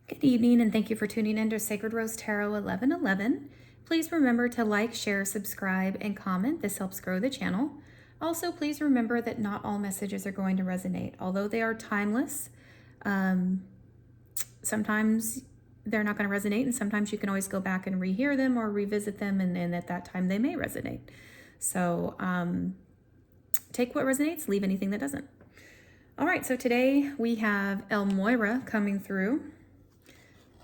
Good evening, and thank you for tuning in to Sacred Rose Tarot 1111. Please remember to like, share, subscribe, and comment. This helps grow the channel. Also, please remember that not all messages are going to resonate. Although they are timeless, sometimes they're not going to resonate, and sometimes you can always go back and rehear them or revisit them, and at that time they may resonate. So take what resonates, leave anything that doesn't. All right, so today we have El Moyra coming through.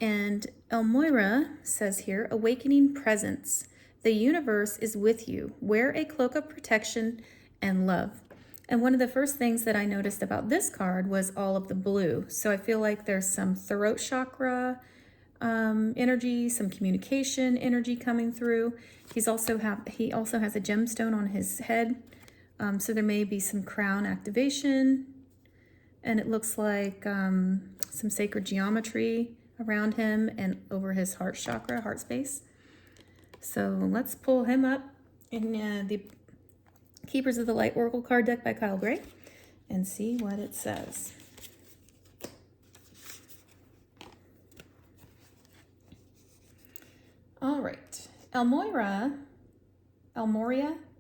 And El Moyra says here, awakening presence. The universe is with you. Wear a cloak of protection and love. And one of the first things that I noticed about this card was all of the blue. So I feel like there's some throat chakra energy, some communication energy coming through. He also has a gemstone on his head. So there may be some crown activation. And it looks like some sacred geometry around him and over his heart chakra, heart space. So let's pull him up in the Keepers of the Light Oracle card deck by Kyle Gray and see what it says. All right. El Moyra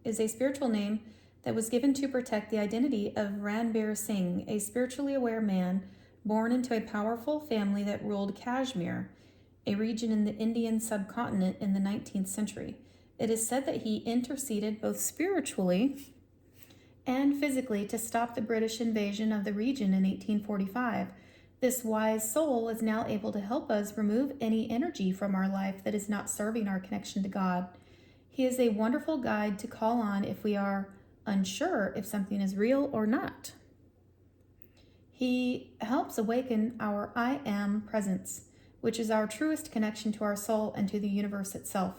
is a spiritual name that was given to protect the identity of Ranbir Singh, a spiritually aware man born into a powerful family that ruled Kashmir, a region in the Indian subcontinent in the 19th century. It is said that he interceded both spiritually and physically to stop the British invasion of the region in 1845. This wise soul is now able to help us remove any energy from our life that is not serving our connection to God. He is a wonderful guide to call on if we are unsure if something is real or not. He helps awaken our I am presence, which is our truest connection to our soul and to the universe itself.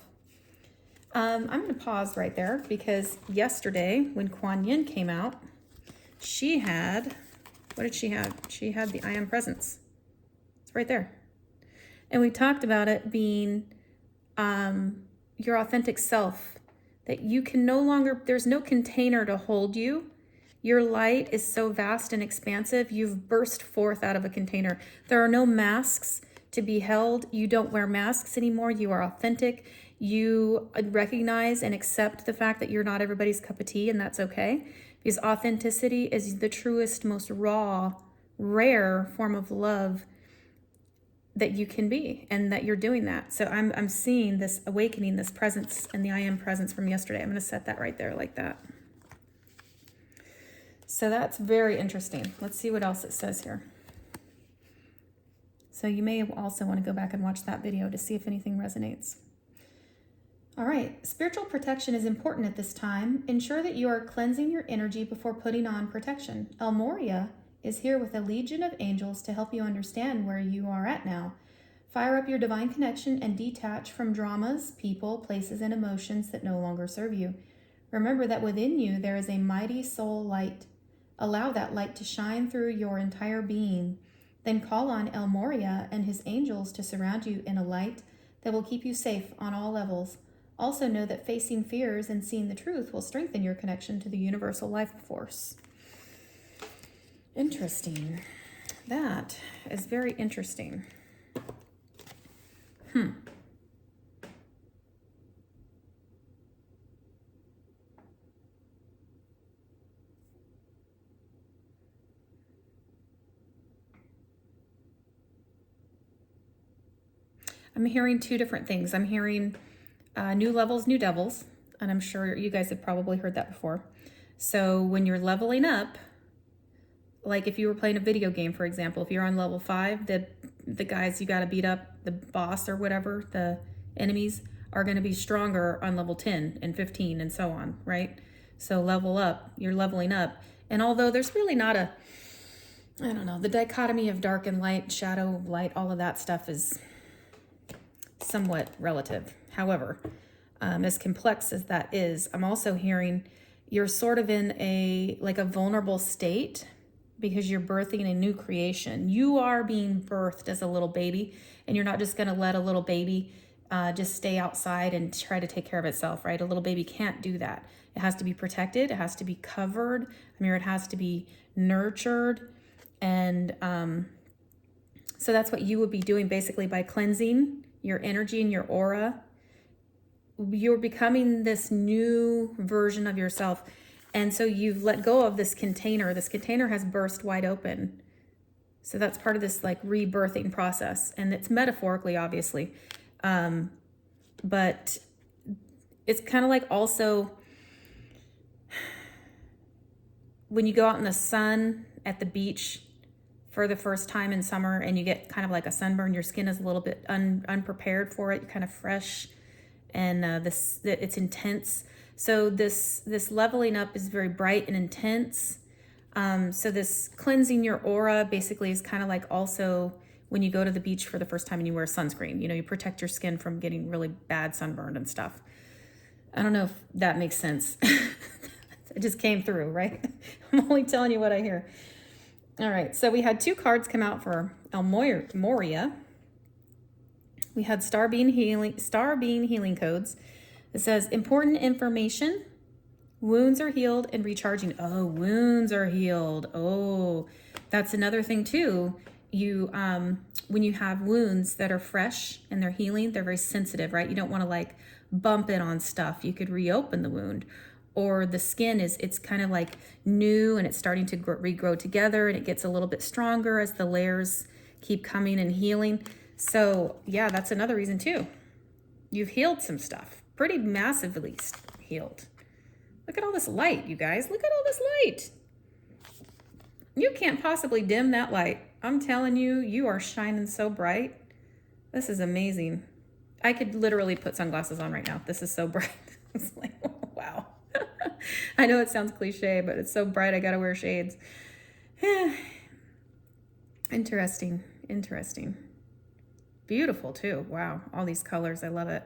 I'm going to pause right there because yesterday when Kuan Yin came out, she had, what did she have? She had the I am presence. It's right there. And we talked about it being your authentic self, that you can no longer, there's no container to hold you. Your light is so vast and expansive, you've burst forth out of a container. There are no masks to be held. You don't wear masks anymore. You are authentic. You recognize and accept the fact that you're not everybody's cup of tea, and that's okay. Because authenticity is the truest, most raw, rare form of love that you can be, and that you're doing that. So I'm seeing this awakening, this presence, and the I am presence from yesterday. I'm going to set that right there like that. So that's very interesting. Let's see what else it says here. So you may also want to go back and watch that video to see if anything resonates. All right, spiritual protection is important at this time. Ensure that you are cleansing your energy before putting on protection. El Moyra is here with a legion of angels to help you understand where you are at now. Fire up your divine connection and detach from dramas, people, places, and emotions that no longer serve you. Remember that within you there is a mighty soul light. Allow that light to shine through your entire being. Then call on El Moyra and his angels to surround you in a light that will keep you safe on all levels. Also know that facing fears and seeing the truth will strengthen your connection to the universal life force. Interesting. That is very interesting. I'm hearing two different things. I'm hearing new levels, new devils, and I'm sure you guys have probably heard that before. So when you're leveling up, like if you were playing a video game, for example, if you're on level 5, the guys you got to beat up, the boss or whatever, the enemies are going to be stronger on level 10 and 15 and so on, right? So level up, you're leveling up. And although there's really not a, I don't know, the dichotomy of dark and light, shadow, light, all of that stuff is somewhat relative. However, as complex as that is, I'm also hearing you're sort of in a vulnerable state because you're birthing a new creation. You are being birthed as a little baby, and you're not just going to let a little baby just stay outside and try to take care of itself, right? A little baby can't do that. It has to be protected. It has to be covered. It has to be nurtured. And So that's what you would be doing basically by cleansing your energy and your aura. You're becoming this new version of yourself. And so you've let go of this container. This container has burst wide open. So that's part of this like rebirthing process. And it's metaphorically, obviously. But it's kind of like also when you go out in the sun at the beach for the first time in summer and you get kind of like a sunburn, your skin is a little bit unprepared for it. You're kind of fresh and it's intense. So this leveling up is very bright and intense. So this cleansing your aura basically is kind of like also when you go to the beach for the first time and you wear sunscreen, you know, you protect your skin from getting really bad sunburn and stuff. I don't know if that makes sense. It just came through, right? I'm only telling you what I hear. All right, so we had 2 cards come out for Moyra. We had Star Being Healing Codes. It says important information. Wounds are healed and recharging. Oh, wounds are healed. Oh, that's another thing too. You, when you have wounds that are fresh and they're healing, they're very sensitive, right? You don't want to like bump it on stuff. You could reopen the wound. Or the skin it's kind of like new and it's starting to regrow together and it gets a little bit stronger as the layers keep coming and healing. So yeah, that's another reason too. You've healed some stuff, pretty massively healed. Look at all this light, you guys. Look at all this light. You can't possibly dim that light. I'm telling you, you are shining so bright. This is amazing. I could literally put sunglasses on right now. This is so bright. It's like, wow. I know it sounds cliche, but it's so bright I gotta wear shades. Interesting. Beautiful too. Wow, all these colors, I love it.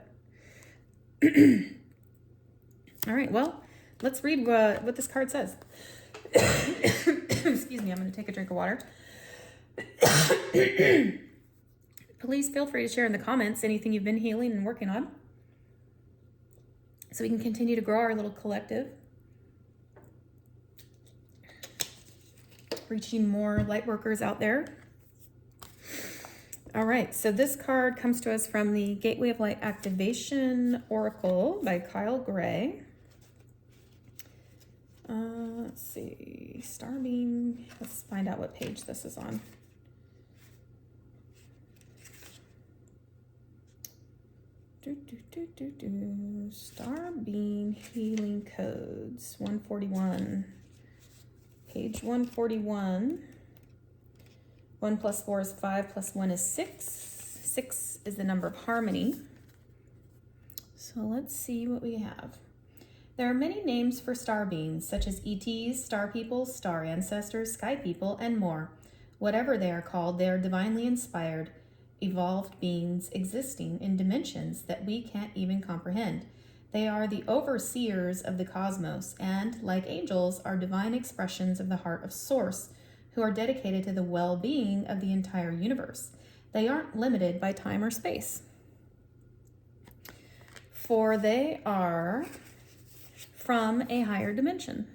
All right, well, let's read what this card says. Excuse me, I'm gonna take a drink of water. Please feel free to share in the comments anything you've been healing and working on, so we can continue to grow our little collective, reaching more light workers out there. All right, so this card comes to us from the Gateway of Light Activation Oracle by Kyle Gray. Let's see, Starbeam. Let's find out what page this is on. Starbeam Healing Codes 141. Page 141. 1 plus 4 is 5 plus 1 is 6. 6 is the number of harmony. So let's see what we have. There are many names for star beings, such as ETs, star people, star ancestors, sky people, and more. Whatever they are called, they are divinely inspired, evolved beings existing in dimensions that we can't even comprehend. They are the overseers of the cosmos and, like angels, are divine expressions of the heart of Source, who are dedicated to the well-being of the entire universe. They aren't limited by time or space, for they are from a higher dimension.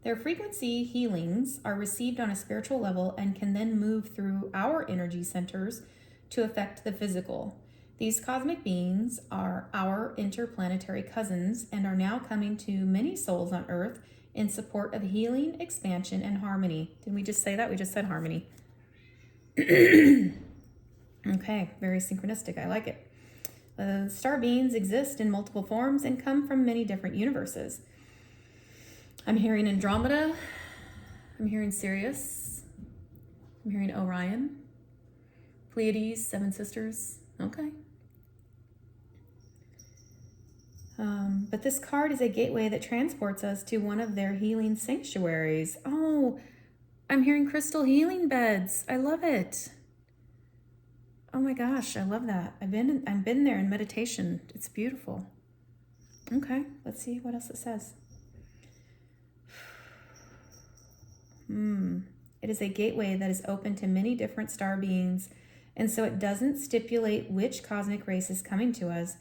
Their frequency healings are received on a spiritual level and can then move through our energy centers to affect the physical. These cosmic beings are our interplanetary cousins and are now coming to many souls on Earth in support of healing, expansion, and harmony. Didn't we just say that? We just said harmony. Okay, very synchronistic. I like it. Star beings exist in multiple forms and come from many different universes. I'm hearing Andromeda. I'm hearing Sirius. I'm hearing Orion. Pleiades, Seven Sisters. Okay. But this card is a gateway that transports us to one of their healing sanctuaries. Oh, I'm hearing crystal healing beds. I love it. Oh my gosh, I love that. I've been there in meditation. It's beautiful. Okay, let's see what else it says. It is a gateway that is open to many different star beings, and so it doesn't stipulate which cosmic race is coming to us,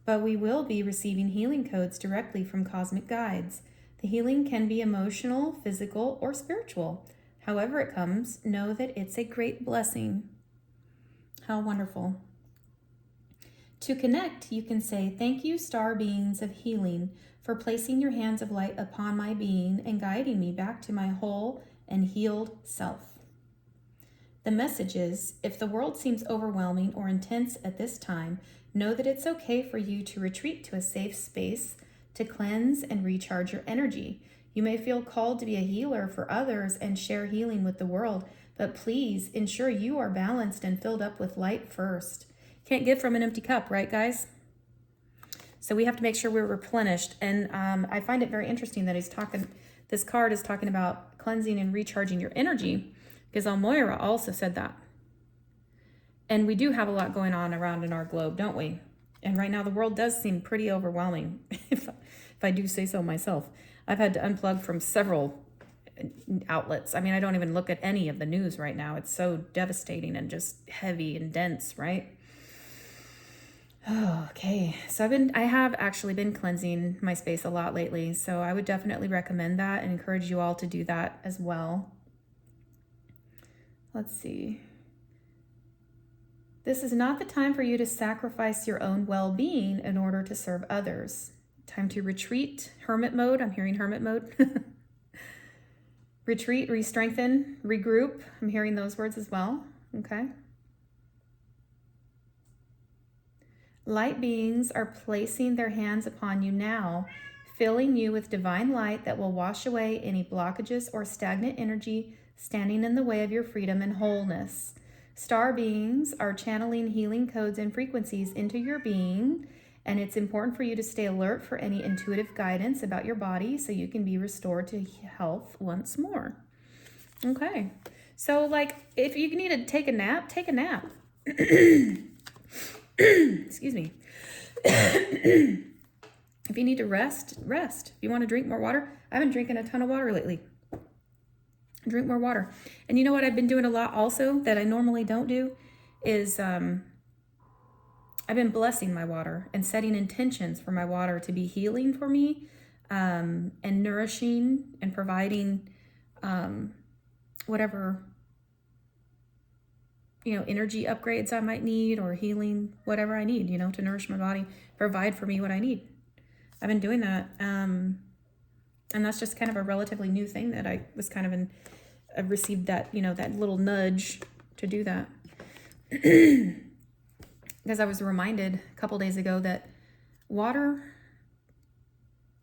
but we will be receiving healing codes directly from cosmic guides. The healing can be emotional, physical, or spiritual. However it comes, know that it's a great blessing. How wonderful. To connect, you can say, thank you, star beings of healing, for placing your hands of light upon my being and guiding me back to my whole and healed self. The message is, if the world seems overwhelming or intense at this time, know that it's okay for you to retreat to a safe space to cleanse and recharge your energy. You may feel called to be a healer for others and share healing with the world, but please ensure you are balanced and filled up with light first. Can't give from an empty cup, right, guys? So we have to make sure we're replenished. And I find it very interesting that this card is talking about cleansing and recharging your energy, because Moyra also said that. And we do have a lot going on around in our globe, don't we? And right now the world does seem pretty overwhelming, if I do say so myself. I've had to unplug from several outlets. I mean, I don't even look at any of the news right now. It's so devastating and just heavy and dense, right? Oh, okay. So I have actually been cleansing my space a lot lately. So I would definitely recommend that and encourage you all to do that as well. Let's see. This is not the time for you to sacrifice your own well-being in order to serve others. Time to retreat, hermit mode. I'm hearing hermit mode. Retreat, re-strengthen, regroup. I'm hearing those words as well. Okay. Light beings are placing their hands upon you now, filling you with divine light that will wash away any blockages or stagnant energy standing in the way of your freedom and wholeness. Star beings are channeling healing codes and frequencies into your being, and it's important for you to stay alert for any intuitive guidance about your body so you can be restored to health once more. Okay, so like if you need to take a nap, take a nap. Excuse me. If you need to rest, rest. If you want to drink more water, I've been drinking a ton of water lately. Drink more water. And you know what I've been doing a lot also that I normally don't do is I've been blessing my water and setting intentions for my water to be healing for me, and nourishing and providing whatever energy upgrades I might need, or healing, whatever I need, to nourish my body, provide for me what I need. I've been doing that. And that's just kind of a relatively new thing that I was kind of I received that, that little nudge to do that. Because I was reminded a couple days ago that water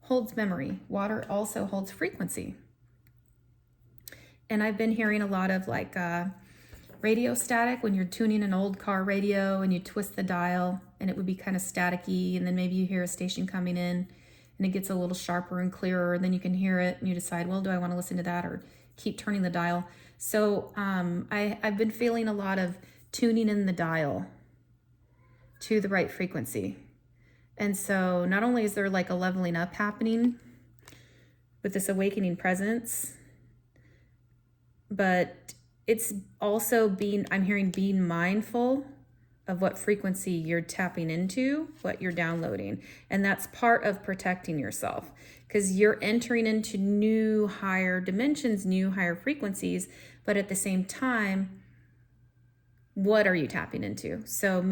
holds memory. Water also holds frequency. And I've been hearing a lot of like, radio static when you're tuning an old car radio and you twist the dial and it would be kind of staticky, and then maybe you hear a station coming in and it gets a little sharper and clearer, and then you can hear it and you decide, well, do I want to listen to that or keep turning the dial? So I've been feeling a lot of tuning in the dial to the right frequency. And so not only is there like a leveling up happening with this awakening presence, but it's also I'm hearing being mindful of what frequency you're tapping into, what you're downloading. And that's part of protecting yourself, because you're entering into new higher dimensions, new higher frequencies, but at the same time, what are you tapping into? So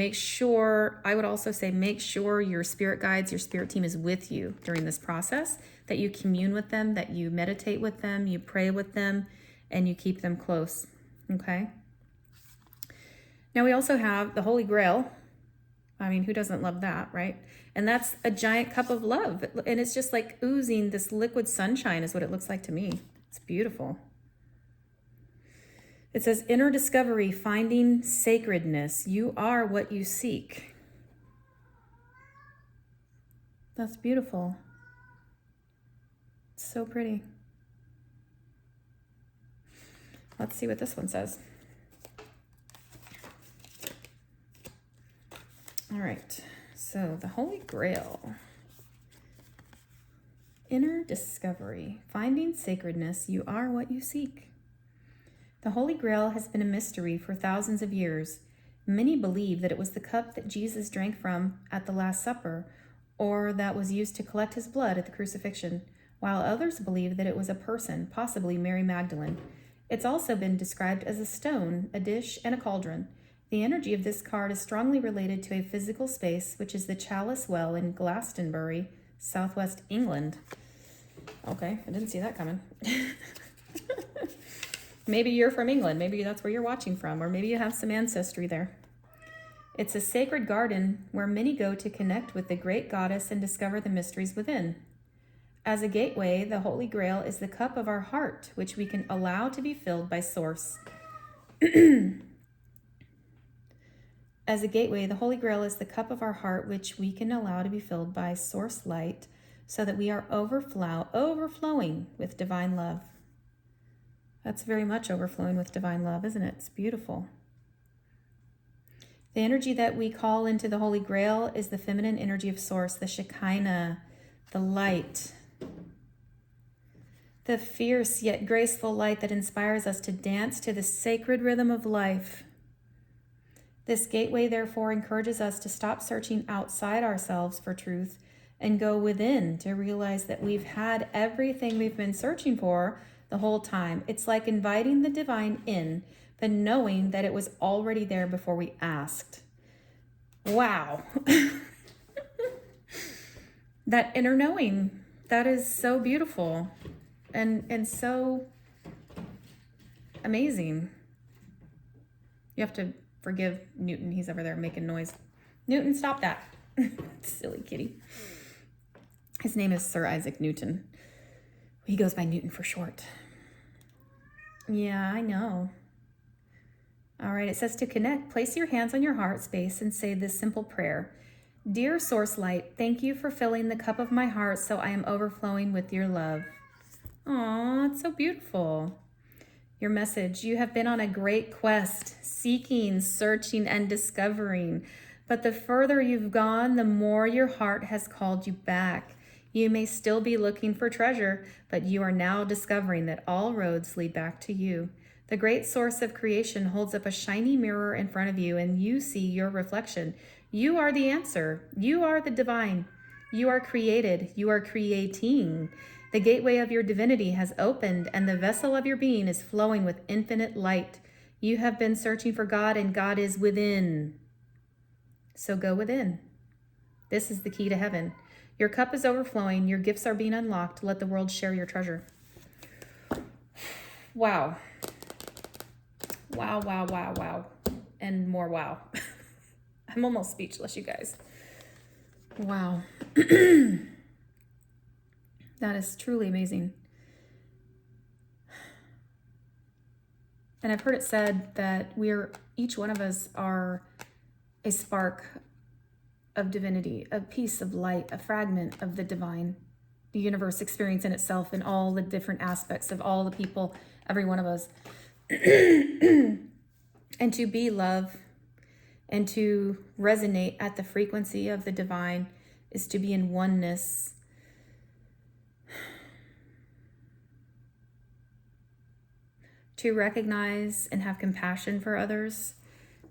I would also say, make sure your spirit guides, your spirit team is with you during this process, that you commune with them, that you meditate with them, you pray with them, and you keep them close. Okay. Now we also have the Holy Grail. I mean, who doesn't love that, right? And that's a giant cup of love. And it's just like oozing this liquid sunshine is what it looks like to me. It's beautiful. It says, inner discovery, finding sacredness. You are what you seek. That's beautiful. It's so pretty. Let's see what this one says. All right, so the Holy Grail. Inner discovery, finding sacredness, you are what you seek. The Holy Grail has been a mystery for thousands of years. Many believe that it was the cup that Jesus drank from at the Last Supper, or that was used to collect his blood at the crucifixion, while others believe that it was a person, possibly Mary Magdalene. It's also been described as a stone, a dish, and a cauldron. The energy of this card is strongly related to a physical space, which is the Chalice Well in Glastonbury, southwest England. Okay, I didn't see that coming. Maybe you're from England. Maybe that's where you're watching from, or maybe you have some ancestry there. It's a sacred garden where many go to connect with the great goddess and discover the mysteries within. As a gateway, the Holy Grail is the cup of our heart, which we can allow to be filled by Source. As a gateway, the Holy Grail is the cup of our heart, which we can allow to be filled by Source light, so that we are overflowing with divine love. That's very much overflowing with divine love, isn't it? It's beautiful. The energy that we call into the Holy Grail is the feminine energy of Source, the Shekinah, the light, the fierce yet graceful light that inspires us to dance to the sacred rhythm of life. This gateway, therefore, encourages us to stop searching outside ourselves for truth and go within to realize that we've had everything we've been searching for the whole time. It's like inviting the divine in, but knowing that it was already there before we asked. Wow. That inner knowing, that is so beautiful and so amazing. You have to forgive Newton. He's over there making noise. Newton, stop that. Silly kitty. His name is Sir Isaac Newton. He goes by Newton for short. Yeah, I know. All right, it says to connect, place your hands on your heart space and say this simple prayer. Dear Source Light, thank you for filling the cup of my heart so I am overflowing with your love. Aw, it's so beautiful. Your message, you have been on a great quest, seeking, searching, and discovering. But the further you've gone, the more your heart has called you back. You may still be looking for treasure, but you are now discovering that all roads lead back to you. The great source of creation holds up a shiny mirror in front of you, and you see your reflection. You are the answer. You are the divine. You are created. You are creating. The gateway of your divinity has opened, and the vessel of your being is flowing with infinite light. You have been searching for God, and God is within. So go within. This is the key to heaven. Your cup is overflowing. Your gifts are being unlocked. Let the world share your treasure. Wow. Wow, wow, wow, wow. And more wow. I'm almost speechless, you guys. Wow. That is truly amazing. And I've heard it said that each one of us are a spark of divinity, a piece of light, a fragment of the divine, the universe experiencing itself in all the different aspects of all the people, every one of us. And to be love and to resonate at the frequency of the divine is to be in oneness. To recognize and have compassion for others.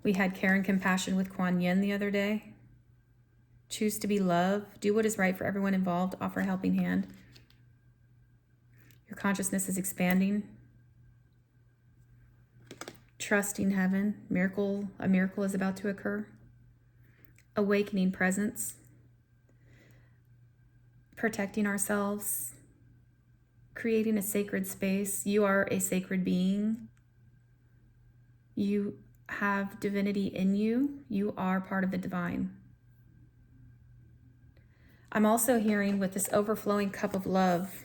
We had care and compassion with Kuan Yin the other day. Choose to be love. Do what is right for everyone involved. Offer a helping hand. Your consciousness is expanding. Trusting heaven. A miracle is about to occur. Awakening presence. Protecting ourselves. Creating a sacred space. You are a sacred being. You have divinity in you. You are part of the divine. I'm also hearing with this overflowing cup of love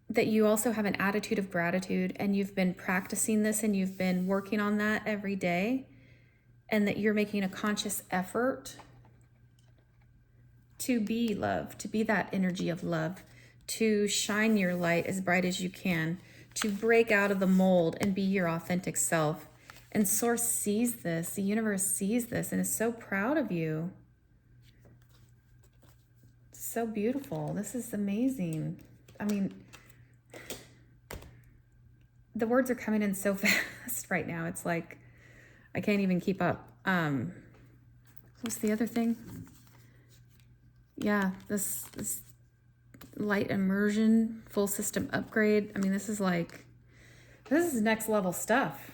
that you also have an attitude of gratitude, and you've been practicing this and you've been working on that every day, and that you're making a conscious effort to be love, to be that energy of love, to shine your light as bright as you can, to break out of the mold and be your authentic self. And Source sees this, the universe sees this, and is so proud of you. It's so beautiful. This is amazing. I mean, the words are coming in so fast right now. It's like, I can't even keep up. What's the other thing? Yeah, this light immersion, full system upgrade. I mean, this is next level stuff.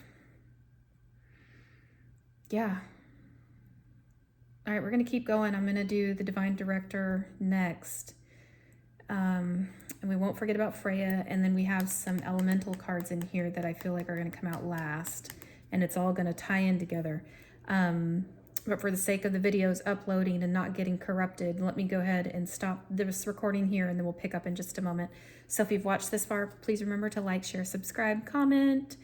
Yeah. All right, we're going to keep going. I'm going to do the Divine Director next. And we won't forget about Freya. And then we have some elemental cards in here that I feel like are going to come out last. And it's all going to tie in together. But for the sake of the videos uploading and not getting corrupted, let me go ahead and stop this recording here, and then we'll pick up in just a moment. So if you've watched this far, please remember to like, share, subscribe, comment,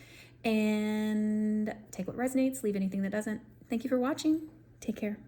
and take what resonates, leave anything that doesn't. Thank you for watching. Take care.